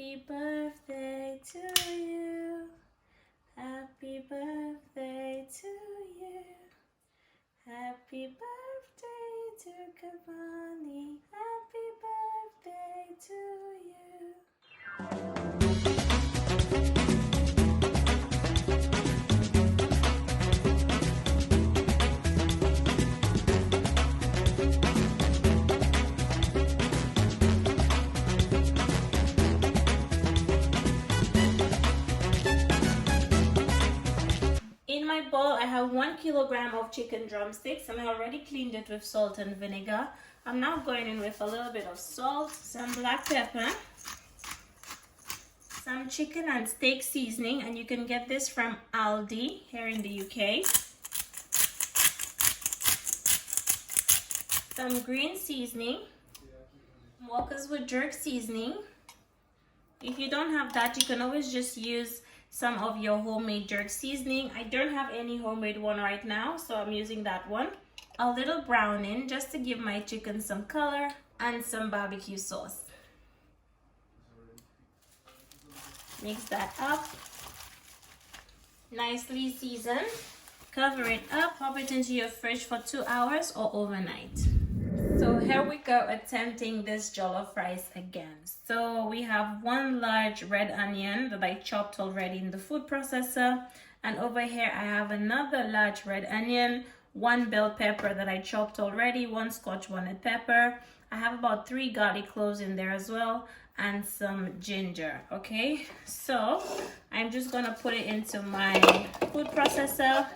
Happy birthday to you. Happy birthday to you. Happy birthday to Kabani. Happy birthday to you. In my bowl, I have 1 kilogram of chicken drumsticks, and I already cleaned it with salt and vinegar. I'm now going in with a little bit of salt, some black pepper, some chicken and steak seasoning, and you can get this from Aldi here in the UK. Some green seasoning, Walker's with jerk seasoning. If you don't have that, you can always just use some of your homemade jerk seasoning. I don't have any homemade one right now, so I'm using that one. A little browning just to give my chicken some color, and some barbecue sauce. Mix that up. Nicely season. Cover it up, pop it into your fridge for 2 hours or overnight. So here we go, attempting this jollof rice again. So we have 1 large red onion that I chopped already in the food processor. And over here I have another large red onion, 1 bell pepper that I chopped already, 1 scotch bonnet pepper. I have about 3 garlic cloves in there as well, and some ginger. Okay, so I'm just gonna put it into my food processor.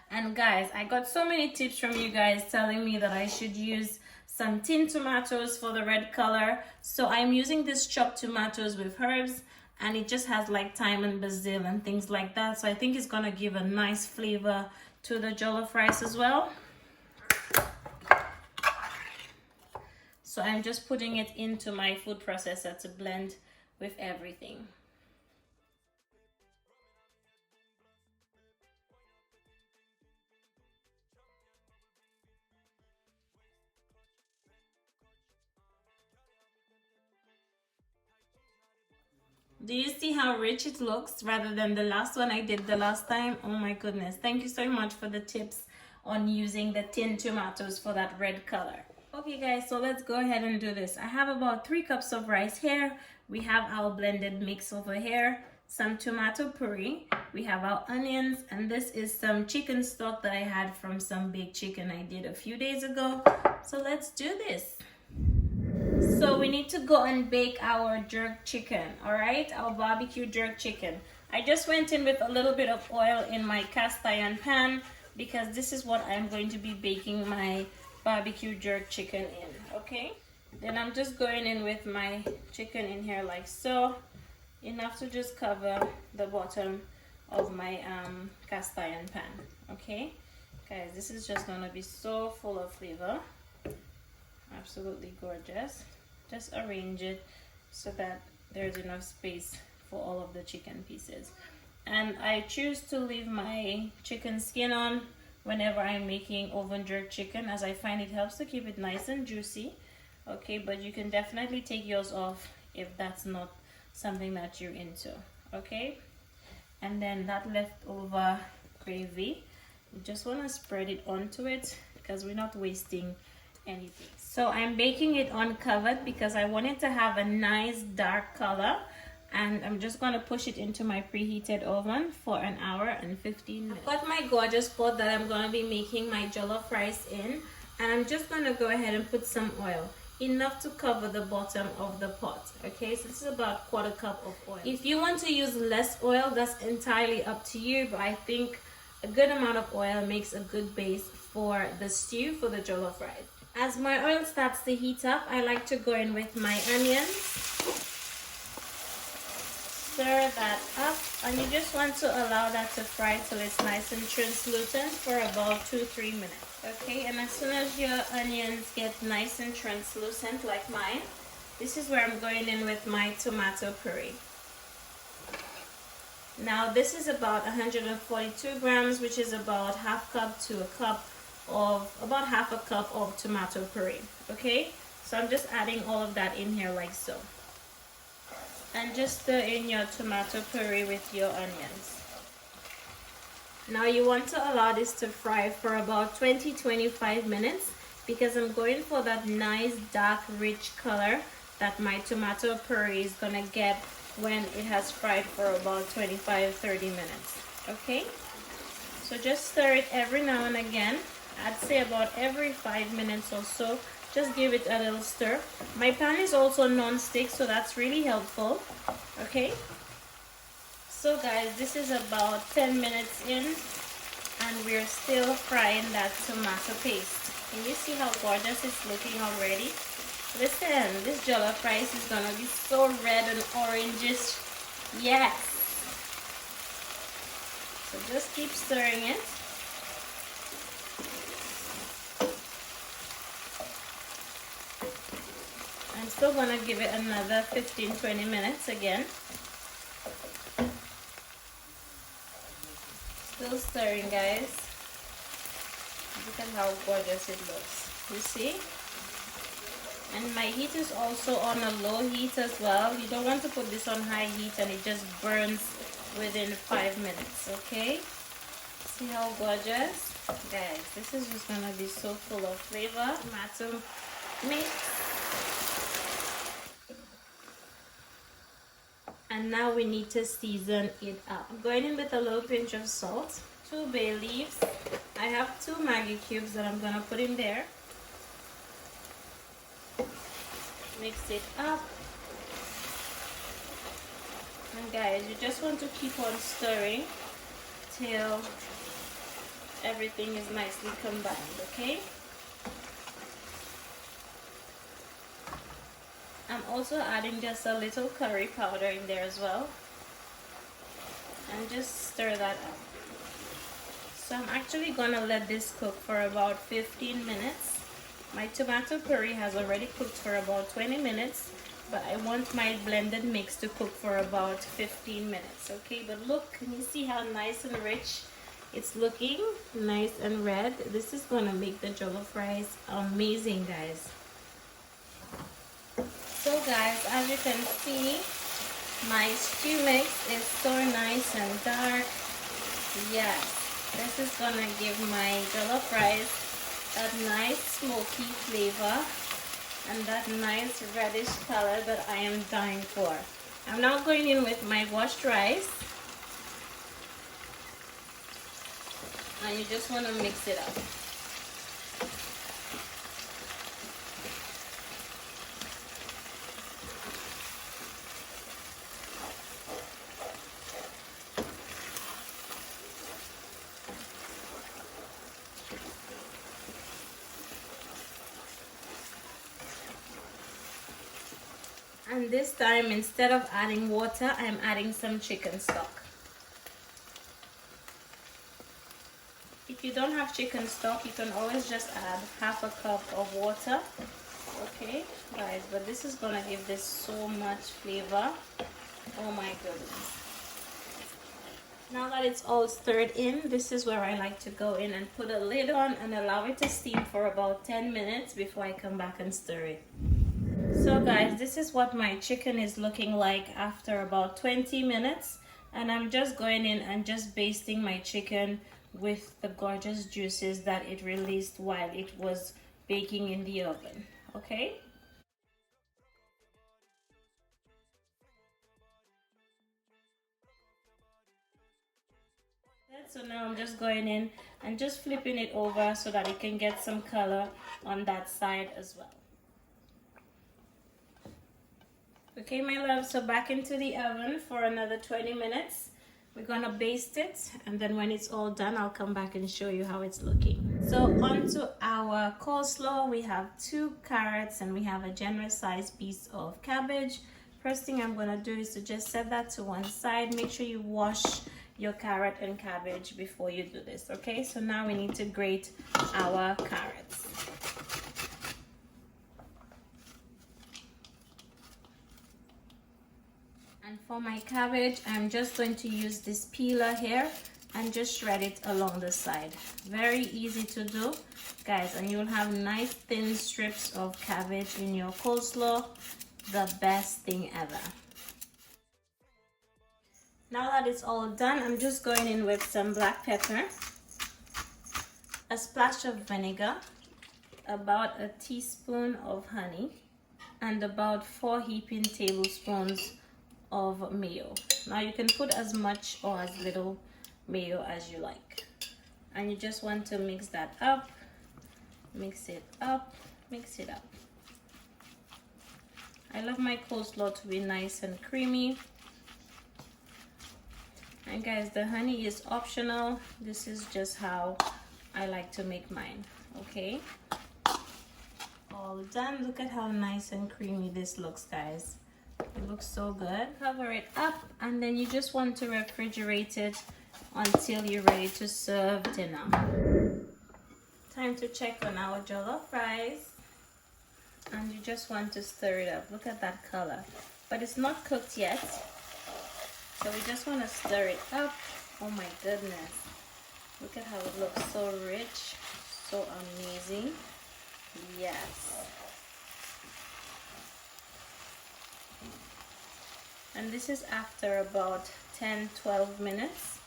And guys, I got so many tips from you guys telling me that I should use some tin tomatoes for the red color. So I'm using this chopped tomatoes with herbs, and it just has like thyme and basil and things like that. So I think it's gonna give a nice flavor to the jollof rice as well. So I'm just putting it into my food processor to blend with everything. Do you see how rich it looks rather than the last one I did the last time? Oh my goodness. Thank you so much for the tips on using the tin tomatoes for that red color. Okay guys, so let's go ahead and do this. I have about 3 cups of rice here. We have our blended mix over here, some tomato puree. We have our onions, and this is some chicken stock that I had from some baked chicken I did a few days ago. So let's do this. So we need to go and bake our jerk chicken, all right? Our barbecue jerk chicken. I just went in with a little bit of oil in my cast iron pan because this is what I'm going to be baking my barbecue jerk chicken in, okay? Then I'm just going in with my chicken in here like so, enough to just cover the bottom of my cast iron pan, okay? Guys, this is just gonna be so full of flavor. Absolutely gorgeous. Just arrange it so that there's enough space for all of the chicken pieces. And I choose to leave my chicken skin on whenever I'm making oven jerk chicken, as I find it helps to keep it nice and juicy. Okay, but you can definitely take yours off if that's not something that you're into. Okay, and then that leftover gravy, you just want to spread it onto it because we're not wasting anything. So I'm baking it uncovered because I want it to have a nice dark color, and I'm just going to push it into my preheated oven for 1 hour and 15 minutes. I've got my gorgeous pot that I'm going to be making my jollof rice in, and I'm just going to go ahead and put some oil, enough to cover the bottom of the pot. Okay, so this is about 1/4 cup of oil. If you want to use less oil, that's entirely up to you, but I think a good amount of oil makes a good base for the stew, for the jollof rice. As my oil starts to heat up, I like to go in with my onions. Stir that up, and you just want to allow that to fry till it's nice and translucent for about 2-3 minutes. Okay, and as soon as your onions get nice and translucent like mine, this is where I'm going in with my tomato puree. Now this is about 142 grams, which is about 1/2 cup to a cup of, about 1/2 cup of tomato puree. Okay, so I'm just adding all of that in here like so. And just stir in your tomato puree with your onions. Now you want to allow this to fry for about 20-25 minutes because I'm going for that nice dark rich color that my tomato puree is gonna get when it has fried for about 25-30 minutes. Okay, so just stir it every now and again. I'd say about every 5 minutes or so. Just give it a little stir. My pan is also non-stick, so that's really helpful. Okay, so guys, this is about 10 minutes in and we're still frying that tomato paste. Can you see how gorgeous it's looking already? Listen, this jollof rice is gonna be so red and orangish. Yes. So just keep stirring it. I'm still gonna give it another 15-20 minutes again. Still stirring, guys. Look at how gorgeous it looks. You see? And my heat is also on a low heat as well. You don't want to put this on high heat and it just burns within 5 minutes, okay? See how gorgeous? Guys, this is just gonna be so full of flavor. Tomato mix. And now we need to season it up. I'm going in with a little pinch of salt, 2 bay leaves. I have 2 Maggi cubes that I'm gonna put in there. Mix it up. And guys, you just want to keep on stirring till everything is nicely combined, okay? I'm also adding just a little curry powder in there as well. And just stir that up. So I'm actually gonna let this cook for about 15 minutes. My tomato puree has already cooked for about 20 minutes, but I want my blended mix to cook for about 15 minutes, okay? But look, can you see how nice and rich it's looking? Nice and red. This is gonna make the jollof rice amazing, guys. So guys, as you can see, my stew mix is so nice and dark. Yes, this is gonna give my jollof rice that nice smoky flavor and that nice reddish color that I am dying for. I'm now going in with my washed rice. And you just want to mix it up. And this time, instead of adding water, I'm adding some chicken stock. If you don't have chicken stock, you can always just add half a cup of water. Okay, guys, but this is gonna give this so much flavor. Oh my goodness. Now that it's all stirred in, this is where I like to go in and put a lid on and allow it to steam for about 10 minutes before I come back and stir it. So guys, this is what my chicken is looking like after about 20 minutes. And I'm just going in and just basting my chicken with the gorgeous juices that it released while it was baking in the oven. Okay? So now I'm just going in and just flipping it over so that it can get some color on that side as well. Okay, my love, so back into the oven for another 20 minutes. We're gonna baste it, and then when it's all done, I'll come back and show you how it's looking. So onto our coleslaw, we have 2 carrots and we have a generous sized piece of cabbage. First thing I'm gonna do is to just set that to one side. Make sure you wash your carrot and cabbage before you do this, okay? So now we need to grate our carrots. And for my cabbage, I'm just going to use this peeler here and just shred it along the side. Very easy to do, guys, and you'll have nice thin strips of cabbage in your coleslaw. The best thing ever. Now that it's all done, I'm just going in with some black pepper, a splash of vinegar, about a teaspoon of honey, and about 4 heaping tablespoons of mayo. Now you can put as much or as little mayo as you like. And you just want to mix that up, mix it up, mix it up. I love my coleslaw to be nice and creamy. And guys, the honey is optional. This is just how I like to make mine, okay? All done. Look at how nice and creamy this looks, guys. It looks so good. Cover it up, and then you just want to refrigerate it until you're ready to serve dinner. Time to check on our jollof rice. And you just want to stir it up. Look at that color. But it's not cooked yet. So we just want to stir it up. Oh my goodness. Look at how it looks, so rich, so amazing. Yes. And this is after about 10-12 minutes.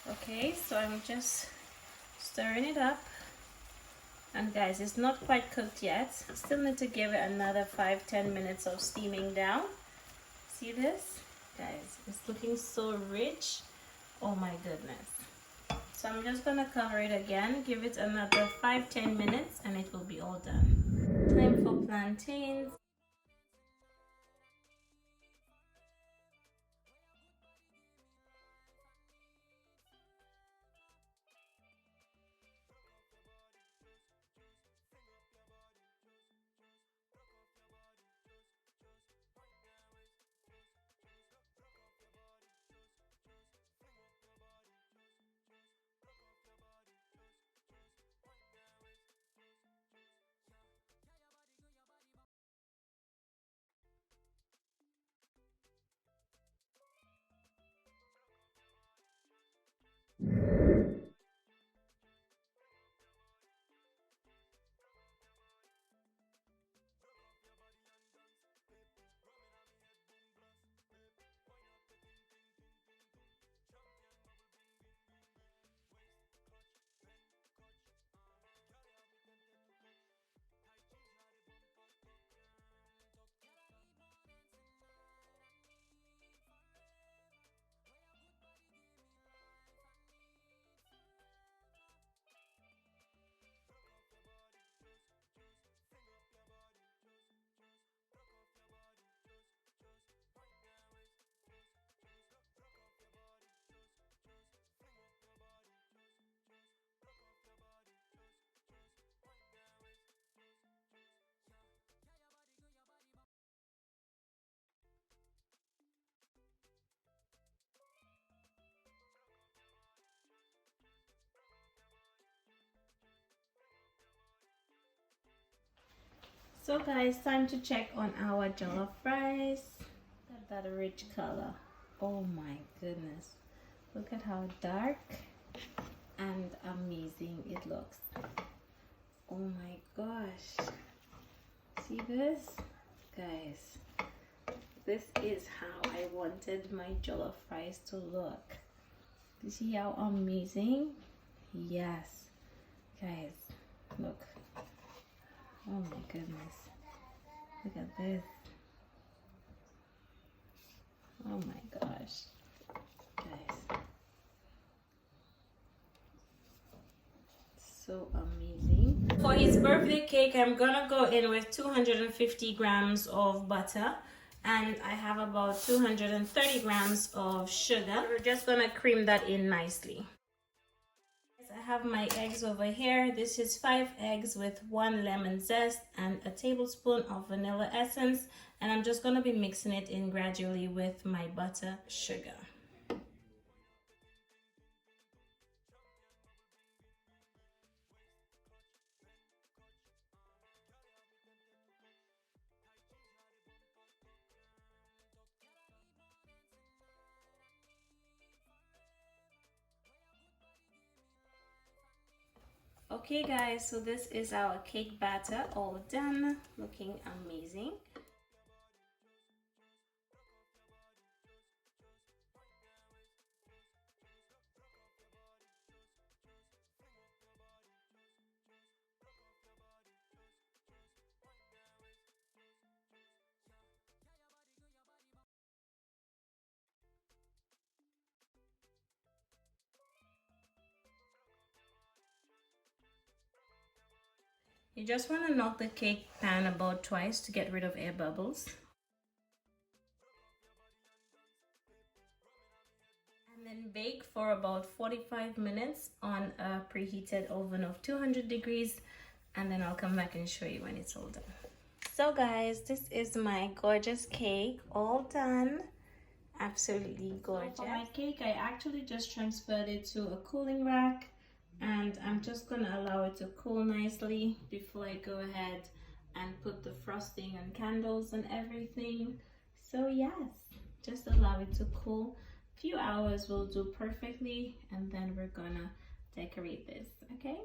Okay, so I'm just stirring it up. And guys, it's not quite cooked yet. Still need to give it another 5-10 minutes of steaming down. See this? Guys, it's looking so rich. Oh my goodness. So I'm just gonna cover it again, give it another 5-10 minutes, and it will be all done. Time for plantains. So guys, time to check on our jollof rice. Look at that rich color. Oh my goodness. Look at how dark and amazing it looks. Oh my gosh. See this? Guys, this is how I wanted my jollof rice to look. You see how amazing? Yes. Guys, look. Oh my goodness. Look at this. Oh my gosh. Guys. So amazing. For his birthday cake, I'm gonna go in with 250 grams of butter. And I have about 230 grams of sugar. We're just gonna cream that in nicely. I have my eggs over here. This is 5 eggs with 1 lemon zest and a tablespoon of vanilla essence, and I'm just going to be mixing it in gradually with my butter sugar. Okay guys, so this is our cake batter all done, looking amazing. You just want to knock the cake pan about twice to get rid of air bubbles. And then bake for about 45 minutes on a preheated oven of 200 degrees. And then I'll come back and show you when it's all done. So guys, this is my gorgeous cake, all done. Absolutely gorgeous. So for my cake, I actually just transferred it to a cooling rack, and I'm just gonna allow it to cool nicely before I go ahead and put the frosting and candles and everything. So yes, just allow it to cool. A few hours will do perfectly, and then we're gonna decorate this, okay?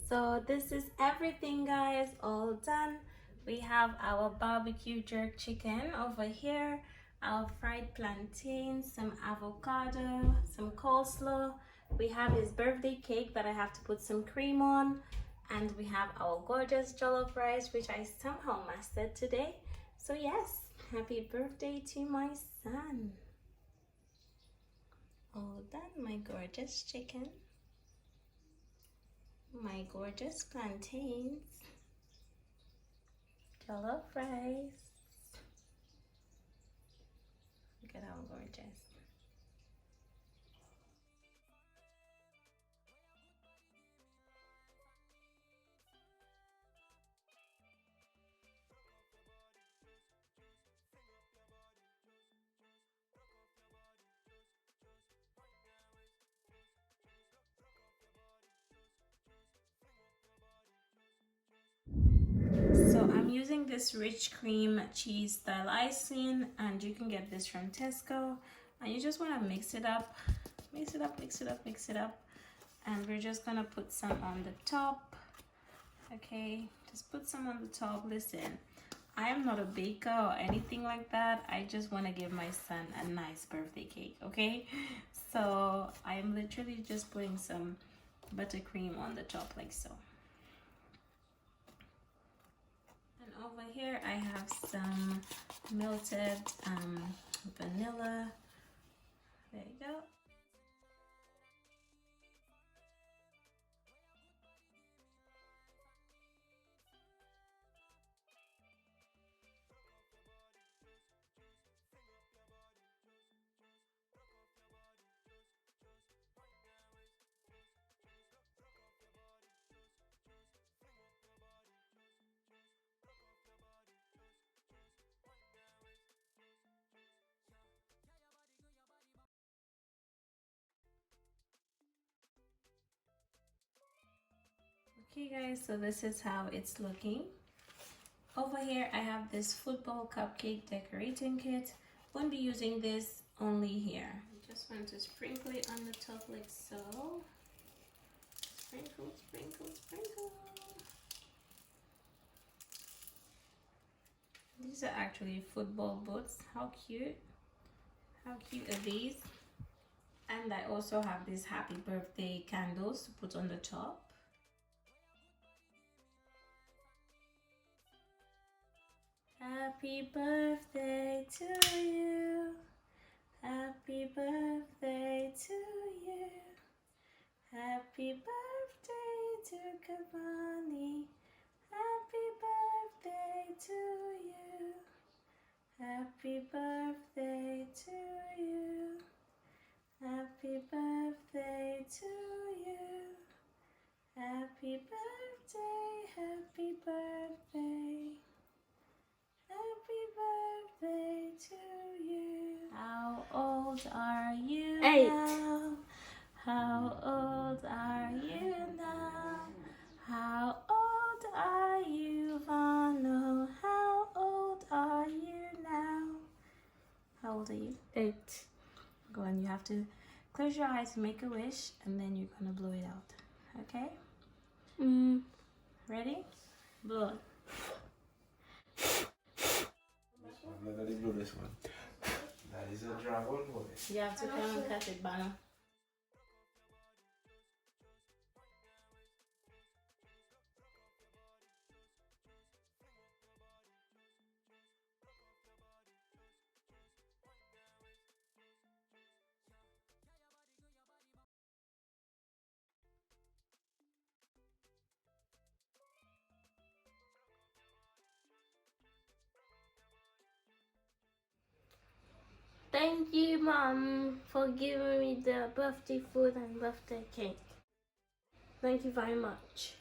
So this is everything, guys, all done. We have our barbecue jerk chicken over here, our fried plantains, some avocado, some coleslaw. We have his birthday cake that I have to put some cream on, and we have our gorgeous jollof rice, which I somehow mastered today. So yes, happy birthday to my son. All done, my gorgeous chicken, my gorgeous plantains, jollof rice. Look at how gorgeous. So I'm using this rich cream cheese style icing, and you can get this from Tesco, and you just want to mix it up, mix it up, mix it up, mix it up, and we're just gonna put some on the top. Okay, just put some on the top. Listen, I am not a baker or anything like that. I just want to give my son a nice birthday cake, okay? So I'm literally just putting some buttercream on the top like so. Over here I have some melted vanilla. There you go. Okay guys, so this is how it's looking. Over here I have this football cupcake decorating kit. Won't be using this only here. I just want to sprinkle it on the top like so. Sprinkle, sprinkle, sprinkle. These are actually football boots. How cute. How cute are these? And I also have these happy birthday candles to put on the top. Happy birthday to you. Happy birthday to you. Happy birthday to Cavani. Happy birthday to you. Happy birthday to you. Happy birthday to you. Happy birthday, happy birthday. Happy birthday to you. How old are you 8. now? How old are you now? How old are you, Vano? How old are you now? How old are you? 8. Go on, you have to close your eyes, make a wish, and then you're gonna blow it out. Okay? Ready? Blow it. Let me blow this one. That is a dragon boy. You have to come and cut it, Bano. Thank you, Mom, for giving me the birthday food and birthday cake. Thank you very much.